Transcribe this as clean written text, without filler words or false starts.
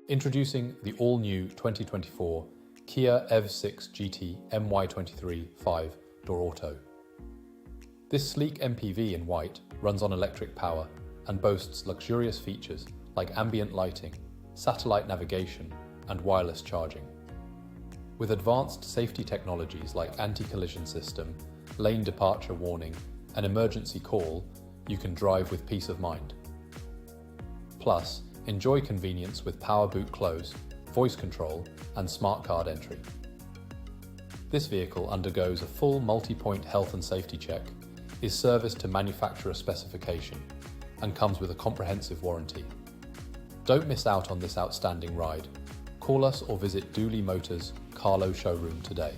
Introducing the all-new 2024 Kia Ev6 GT MY23 5-door auto. This sleek MPV in white runs on electric power and boasts luxurious features like ambient lighting, satellite navigation, and wireless charging. With advanced safety technologies like anti-collision system, lane departure warning, and emergency call, you can drive with peace of mind. Plus, enjoy convenience with power boot close, voice control, and smart card entry. This vehicle undergoes a full multi-point health and safety check, is serviced to manufacturer specification, and comes with a comprehensive warranty. Don't miss out on this outstanding ride. Call us or visit Dooley Motors Carlow showroom today.